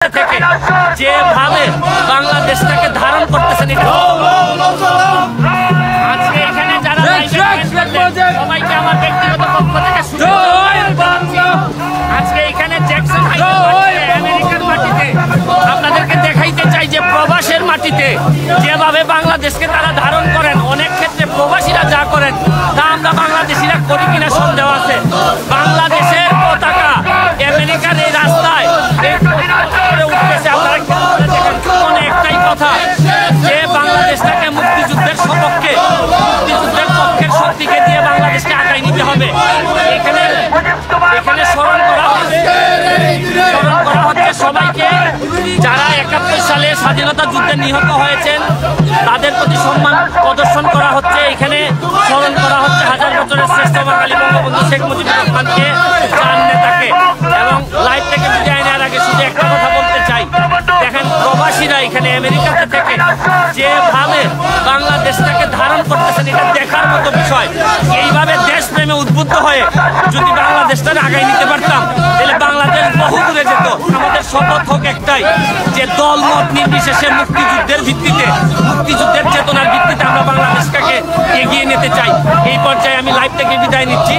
থেকে যেভাবে বাংলাদেশটাকে ধারণ করতেছেন আজকে এখানে যারা সবাইকে আমার ব্যক্তিগত পক্ষ থেকে আজকে এখানে জ্যাকসন আমেরিকার মাটিতে আপনাদেরকে দেখাইতে চাই যে প্রবাসের মাটিতে যেভাবে বাংলাদেশকে তারা ধারণ করেন, অনেক ক্ষেত্রে প্রবাসীরা যা করেন তা আমরা বাংলাদেশিরা করি কিনা সন্দেহ আছে। বাংলাদেশের পতাকা আমেরিকার এই রাস্তায় উঠতেছে, আপনারা একটাই কথা যে বাংলাদেশটাকে মুক্তিযুদ্ধের সপক্ষে, মুক্তিযুদ্ধের পক্ষের শক্তিকে দিয়ে বাংলাদেশকে আগায় নিতে হবে। এখানে এখানে স্মরণ করা হচ্ছে সবাইকে যারা ৭১ সালে স্বাধীনতা যুদ্ধে নিহত হয়েছেন, তাদের প্রতি সম্মান প্রদর্শন করা হচ্ছে। এখানে স্মরণ করা হচ্ছে হাজার বছরের শ্রেষ্ঠ বাঙালি বঙ্গবন্ধু শেখ মুজিবুর রহমানকে, চার নেতাকে। এবং লাইভ থেকে বিদায় নেওয়ার আগে শুধু একটা কথা বলতে চাই, দেখেন প্রবাসীরা এখানে আমেরিকাতে থেকে যেভাবে বাংলাদেশটাকে ধারণ করতেছেন, এটা দেখার মতো বিষয়। এইভাবে দেশপ্রেমে উদ্বুদ্ধ হয়ে যদি বাংলাদেশটাকে আগায় নিতে পারতাম তাহলে বাংলাদেশ বহু দূরে যেত। আমাদের শপথ হোক একটাই যে দল মত নির্বিশেষে মুক্তিযুদ্ধের ভিত্তিতে, মুক্তিযুদ্ধের চেতনার ভিত্তিতে আমরা বাংলাদেশটাকে এগিয়ে নিতে চাই। এই পর্যায়ে আমি লাইভ থেকে বিদায় নিচ্ছি।